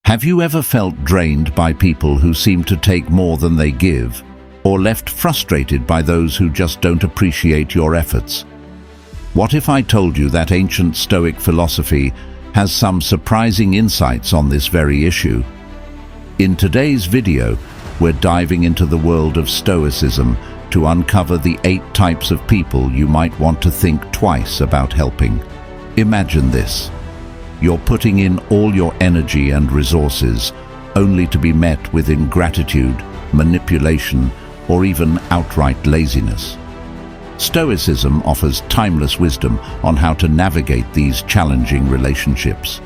Have you ever felt drained by people who seem to take more than they give, or left frustrated by those who just don't appreciate your efforts? What if I told you that ancient Stoic philosophy has some surprising insights on this very issue? In today's video, we're diving into the world of Stoicism to uncover the 8 types of people you might want to think twice about helping. Imagine this. You're putting in all your energy and resources, only to be met with ingratitude, manipulation, or even outright laziness. Stoicism offers timeless wisdom on how to navigate these challenging relationships.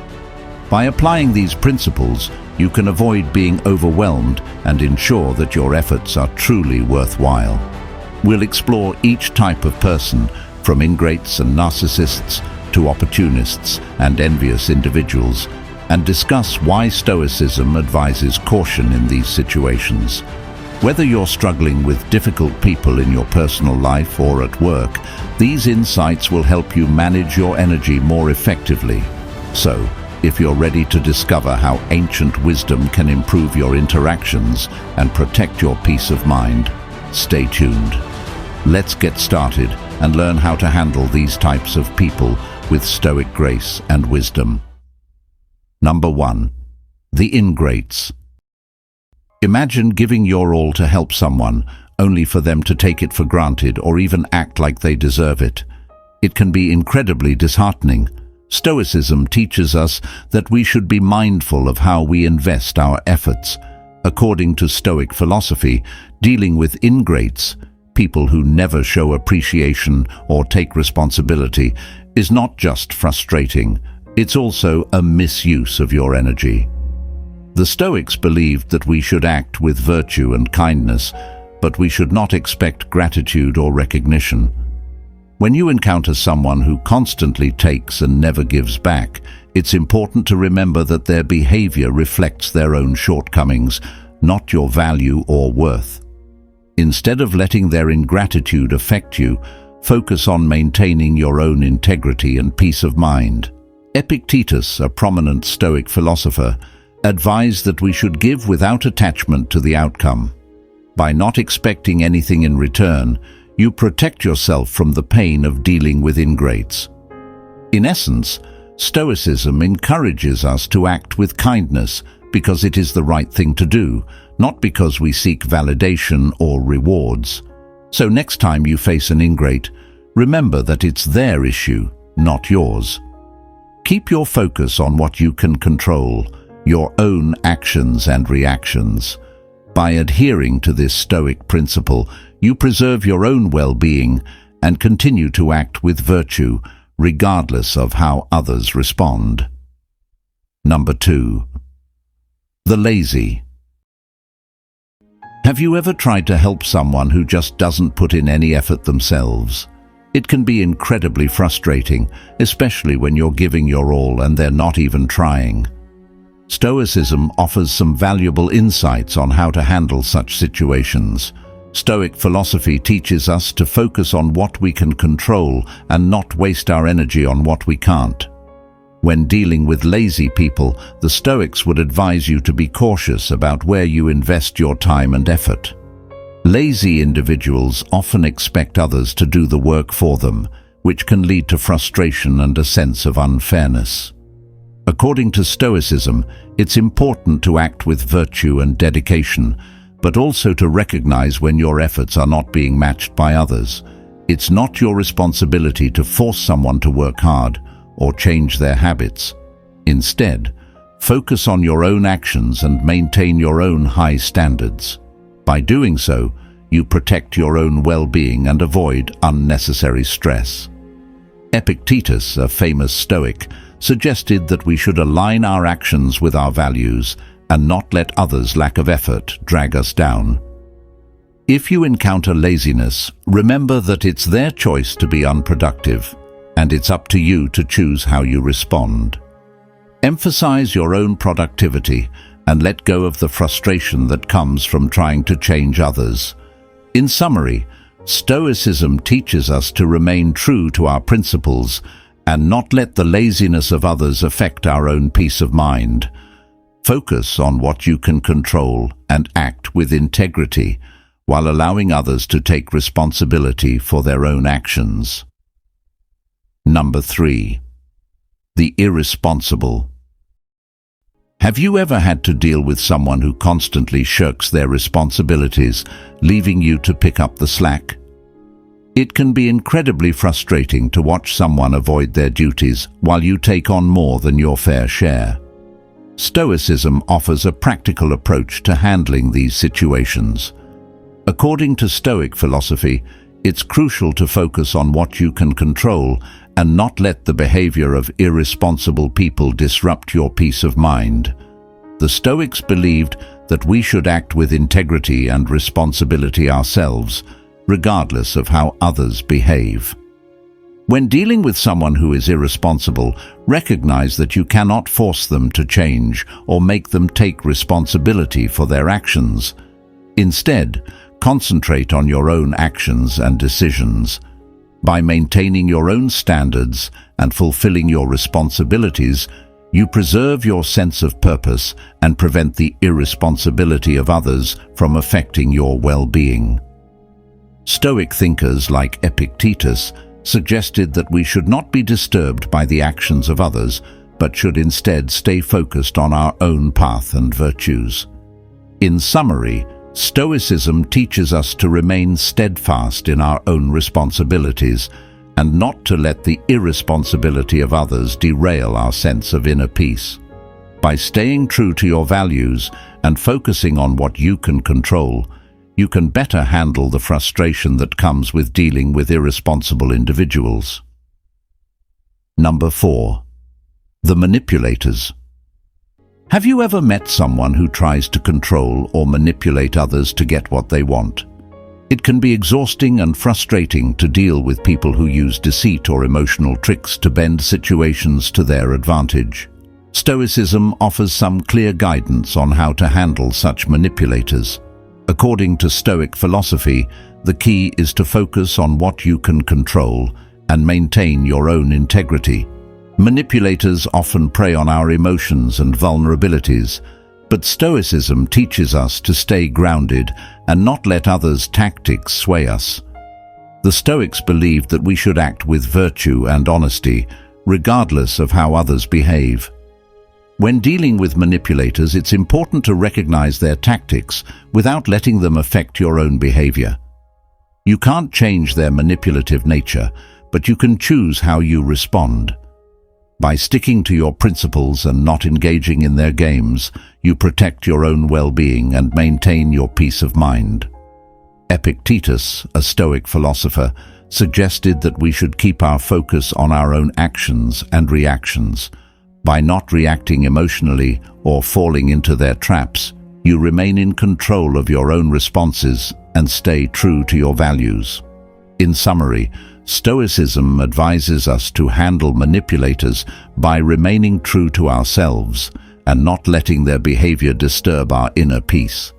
By applying these principles, you can avoid being overwhelmed and ensure that your efforts are truly worthwhile. We'll explore each type of person, from ingrates and narcissists to opportunists and envious individuals, and discuss why Stoicism advises caution in these situations. Whether you're struggling with difficult people in your personal life or at work, these insights will help you manage your energy more effectively. So, if you're ready to discover how ancient wisdom can improve your interactions and protect your peace of mind, stay tuned. Let's get started and learn how to handle these types of people with Stoic grace and wisdom. Number 1. The ingrates. Imagine giving your all to help someone, only for them to take it for granted or even act like they deserve it. It can be incredibly disheartening. Stoicism teaches us that we should be mindful of how we invest our efforts. According to Stoic philosophy, dealing with ingrates, people who never show appreciation or take responsibility, is not just frustrating, it's also a misuse of your energy. The Stoics believed that we should act with virtue and kindness, but we should not expect gratitude or recognition. When you encounter someone who constantly takes and never gives back, it's important to remember that their behavior reflects their own shortcomings, not your value or worth. Instead of letting their ingratitude affect you, focus on maintaining your own integrity and peace of mind. Epictetus, a prominent Stoic philosopher, advised that we should give without attachment to the outcome. By not expecting anything in return, you protect yourself from the pain of dealing with ingrates. In essence, Stoicism encourages us to act with kindness because it is the right thing to do, not because we seek validation or rewards. So next time you face an ingrate, remember that it's their issue, not yours. Keep your focus on what you can control, your own actions and reactions. By adhering to this Stoic principle, you preserve your own well-being and continue to act with virtue, regardless of how others respond. Number 2. The lazy. Have you ever tried to help someone who just doesn't put in any effort themselves? It can be incredibly frustrating, especially when you're giving your all and they're not even trying. Stoicism offers some valuable insights on how to handle such situations. Stoic philosophy teaches us to focus on what we can control and not waste our energy on what we can't. When dealing with lazy people, the Stoics would advise you to be cautious about where you invest your time and effort. Lazy individuals often expect others to do the work for them, which can lead to frustration and a sense of unfairness. According to Stoicism, it's important to act with virtue and dedication, but also to recognize when your efforts are not being matched by others. It's not your responsibility to force someone to work hard or change their habits. Instead, focus on your own actions and maintain your own high standards. By doing so, you protect your own well-being and avoid unnecessary stress. Epictetus, a famous Stoic, suggested that we should align our actions with our values and not let others' lack of effort drag us down. If you encounter laziness, remember that it's their choice to be unproductive, and it's up to you to choose how you respond. Emphasize your own productivity and let go of the frustration that comes from trying to change others. In summary, Stoicism teaches us to remain true to our principles and not let the laziness of others affect our own peace of mind. Focus on what you can control and act with integrity, while allowing others to take responsibility for their own actions. Number 3. The irresponsible. Have you ever had to deal with someone who constantly shirks their responsibilities, leaving you to pick up the slack? It can be incredibly frustrating to watch someone avoid their duties while you take on more than your fair share. Stoicism offers a practical approach to handling these situations. According to Stoic philosophy, it's crucial to focus on what you can control and not let the behavior of irresponsible people disrupt your peace of mind. The Stoics believed that we should act with integrity and responsibility ourselves, regardless of how others behave. When dealing with someone who is irresponsible, recognize that you cannot force them to change or make them take responsibility for their actions. Instead, concentrate on your own actions and decisions. By maintaining your own standards and fulfilling your responsibilities, you preserve your sense of purpose and prevent the irresponsibility of others from affecting your well-being. Stoic thinkers like Epictetus suggested that we should not be disturbed by the actions of others, but should instead stay focused on our own path and virtues. In summary, Stoicism teaches us to remain steadfast in our own responsibilities and not to let the irresponsibility of others derail our sense of inner peace. By staying true to your values and focusing on what you can control, you can better handle the frustration that comes with dealing with irresponsible individuals. Number 4. The manipulators. Have you ever met someone who tries to control or manipulate others to get what they want? It can be exhausting and frustrating to deal with people who use deceit or emotional tricks to bend situations to their advantage. Stoicism offers some clear guidance on how to handle such manipulators. According to Stoic philosophy, the key is to focus on what you can control and maintain your own integrity. Manipulators often prey on our emotions and vulnerabilities, but Stoicism teaches us to stay grounded and not let others' tactics sway us. The Stoics believed that we should act with virtue and honesty, regardless of how others behave. When dealing with manipulators, it's important to recognize their tactics without letting them affect your own behavior. You can't change their manipulative nature, but you can choose how you respond. By sticking to your principles and not engaging in their games, you protect your own well-being and maintain your peace of mind. Epictetus, a Stoic philosopher, suggested that we should keep our focus on our own actions and reactions. By not reacting emotionally or falling into their traps, you remain in control of your own responses and stay true to your values. In summary, Stoicism advises us to handle manipulators by remaining true to ourselves and not letting their behavior disturb our inner peace.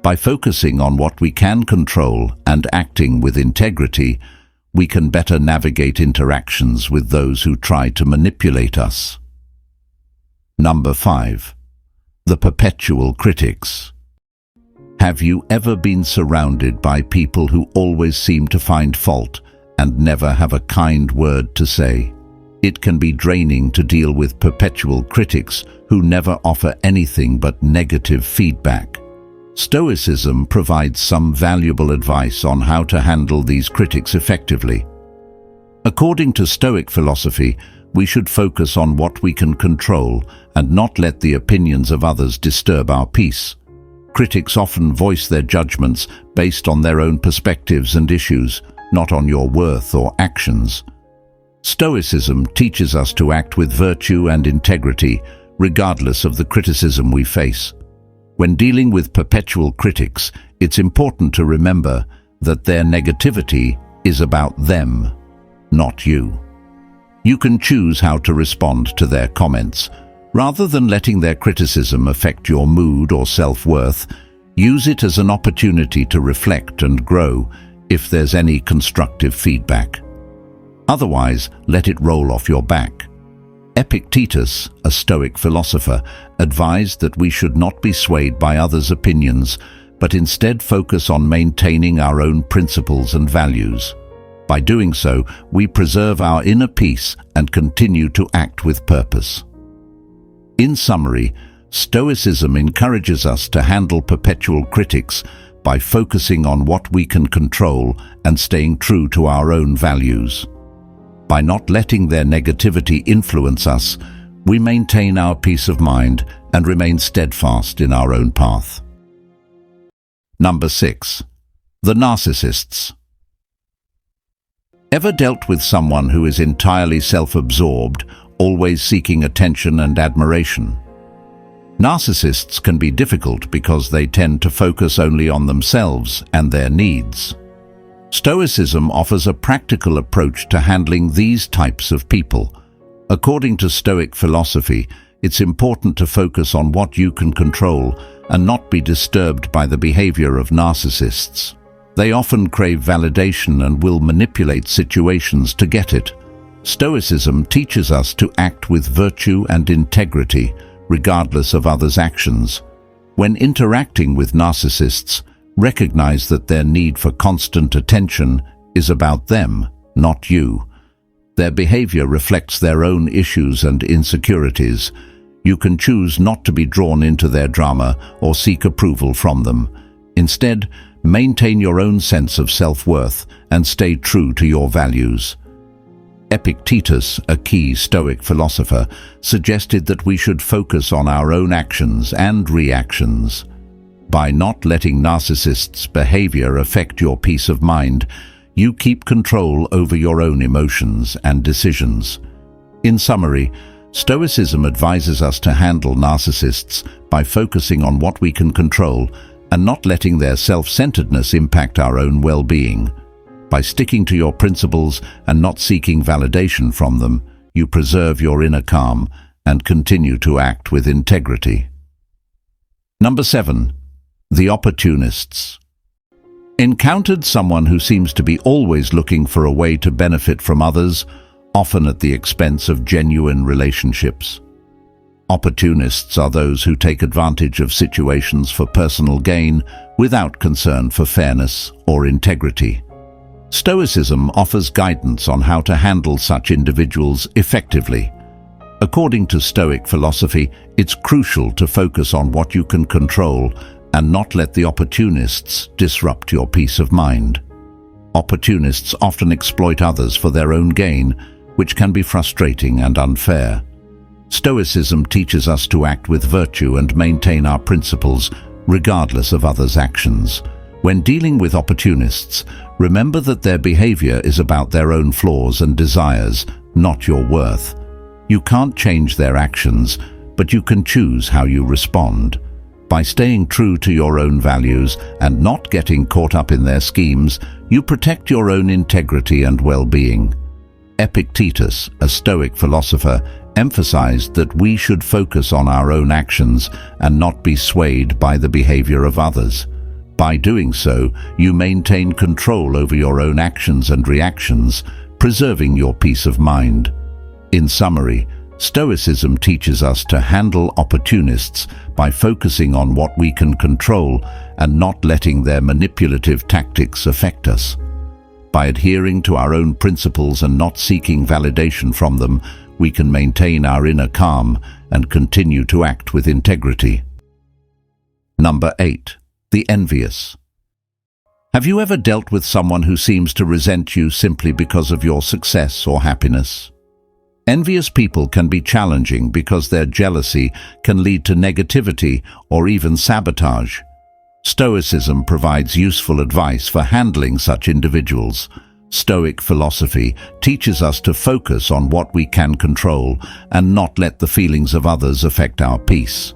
By focusing on what we can control and acting with integrity, we can better navigate interactions with those who try to manipulate us. Number 5. The perpetual critics. Have you ever been surrounded by people who always seem to find fault and never have a kind word to say? It can be draining to deal with perpetual critics who never offer anything but negative feedback. Stoicism provides some valuable advice on how to handle these critics effectively. According to Stoic philosophy, we should focus on what we can control and not let the opinions of others disturb our peace. Critics often voice their judgments based on their own perspectives and issues, not on your worth or actions. Stoicism teaches us to act with virtue and integrity, regardless of the criticism we face. When dealing with perpetual critics, it's important to remember that their negativity is about them, not you. You can choose how to respond to their comments. Rather than letting their criticism affect your mood or self-worth, use it as an opportunity to reflect and grow if there's any constructive feedback. Otherwise, let it roll off your back. Epictetus, a Stoic philosopher, advised that we should not be swayed by others' opinions, but instead focus on maintaining our own principles and values. By doing so, we preserve our inner peace and continue to act with purpose. In summary, Stoicism encourages us to handle perpetual critics by focusing on what we can control and staying true to our own values. By not letting their negativity influence us, we maintain our peace of mind and remain steadfast in our own path. Number 6. The narcissists. Ever dealt with someone who is entirely self-absorbed, always seeking attention and admiration? Narcissists can be difficult because they tend to focus only on themselves and their needs. Stoicism offers a practical approach to handling these types of people. According to Stoic philosophy, it's important to focus on what you can control and not be disturbed by the behavior of narcissists. They often crave validation and will manipulate situations to get it. Stoicism teaches us to act with virtue and integrity, regardless of others' actions. When interacting with narcissists, recognize that their need for constant attention is about them, not you. Their behavior reflects their own issues and insecurities. You can choose not to be drawn into their drama or seek approval from them. Instead, maintain your own sense of self-worth and stay true to your values. Epictetus, a key Stoic philosopher, suggested that we should focus on our own actions and reactions. By not letting narcissists' behavior affect your peace of mind, you keep control over your own emotions and decisions. In summary, Stoicism advises us to handle narcissists by focusing on what we can control and not letting their self-centeredness impact our own well-being. By sticking to your principles and not seeking validation from them, you preserve your inner calm and continue to act with integrity. Number 7. The opportunists. Encountered someone who seems to be always looking for a way to benefit from others, often at the expense of genuine relationships. Opportunists are those who take advantage of situations for personal gain without concern for fairness or integrity. Stoicism offers guidance on how to handle such individuals effectively. According to Stoic philosophy, it's crucial to focus on what you can control and not let the opportunists disrupt your peace of mind. Opportunists often exploit others for their own gain, which can be frustrating and unfair. Stoicism teaches us to act with virtue and maintain our principles, regardless of others' actions. When dealing with opportunists, remember that their behavior is about their own flaws and desires, not your worth. You can't change their actions, but you can choose how you respond. By staying true to your own values and not getting caught up in their schemes, you protect your own integrity and well-being. Epictetus, a Stoic philosopher, emphasized that we should focus on our own actions and not be swayed by the behavior of others. By doing so, you maintain control over your own actions and reactions, preserving your peace of mind. In summary, Stoicism teaches us to handle opportunists by focusing on what we can control and not letting their manipulative tactics affect us. By adhering to our own principles and not seeking validation from them, we can maintain our inner calm and continue to act with integrity. Number 8. The envious. Have you ever dealt with someone who seems to resent you simply because of your success or happiness? Envious people can be challenging because their jealousy can lead to negativity or even sabotage. Stoicism provides useful advice for handling such individuals. Stoic philosophy teaches us to focus on what we can control and not let the feelings of others affect our peace.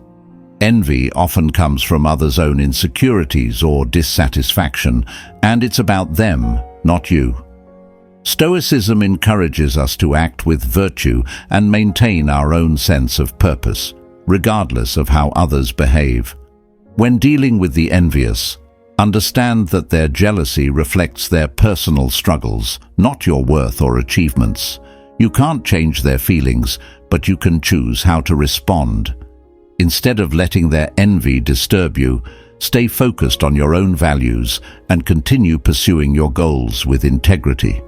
Envy often comes from others' own insecurities or dissatisfaction, and it's about them, not you. Stoicism encourages us to act with virtue and maintain our own sense of purpose, regardless of how others behave. When dealing with the envious, understand that their jealousy reflects their personal struggles, not your worth or achievements. You can't change their feelings, but you can choose how to respond. Instead of letting their envy disturb you, stay focused on your own values and continue pursuing your goals with integrity.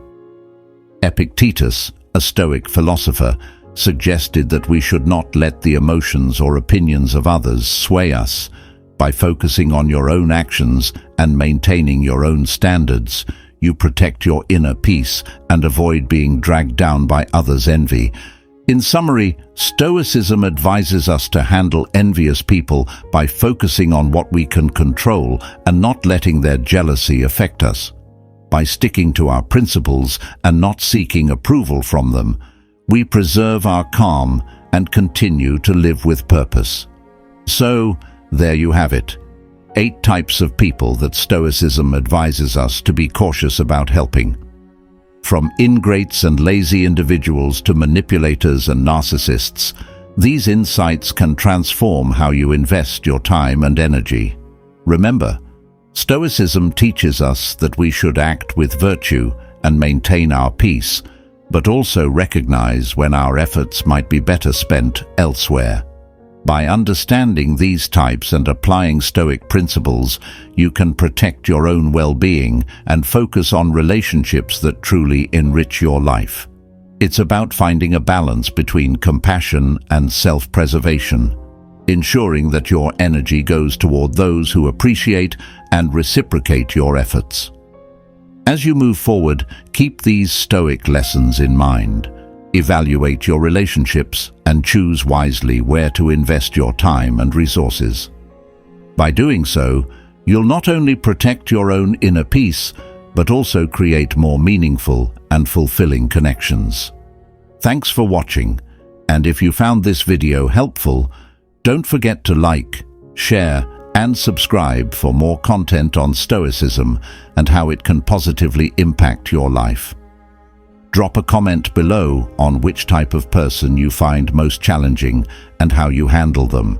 Epictetus, a Stoic philosopher, suggested that we should not let the emotions or opinions of others sway us. By focusing on your own actions and maintaining your own standards, you protect your inner peace and avoid being dragged down by others' envy. In summary, Stoicism advises us to handle envious people by focusing on what we can control and not letting their jealousy affect us. By sticking to our principles and not seeking approval from them, we preserve our calm and continue to live with purpose. So, there you have it. 8 types of people that Stoicism advises us to be cautious about helping. From ingrates and lazy individuals to manipulators and narcissists, these insights can transform how you invest your time and energy. Remember, Stoicism teaches us that we should act with virtue and maintain our peace, but also recognize when our efforts might be better spent elsewhere. By understanding these types and applying Stoic principles, you can protect your own well-being and focus on relationships that truly enrich your life. It's about finding a balance between compassion and self-preservation, ensuring that your energy goes toward those who appreciate and reciprocate your efforts. As you move forward, keep these Stoic lessons in mind. Evaluate your relationships and choose wisely where to invest your time and resources. By doing so, you'll not only protect your own inner peace, but also create more meaningful and fulfilling connections. Thanks for watching, and if you found this video helpful, don't forget to like, share, and subscribe for more content on Stoicism and how it can positively impact your life. Drop a comment below on which type of person you find most challenging and how you handle them.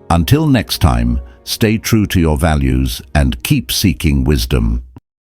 Until next time, stay true to your values and keep seeking wisdom.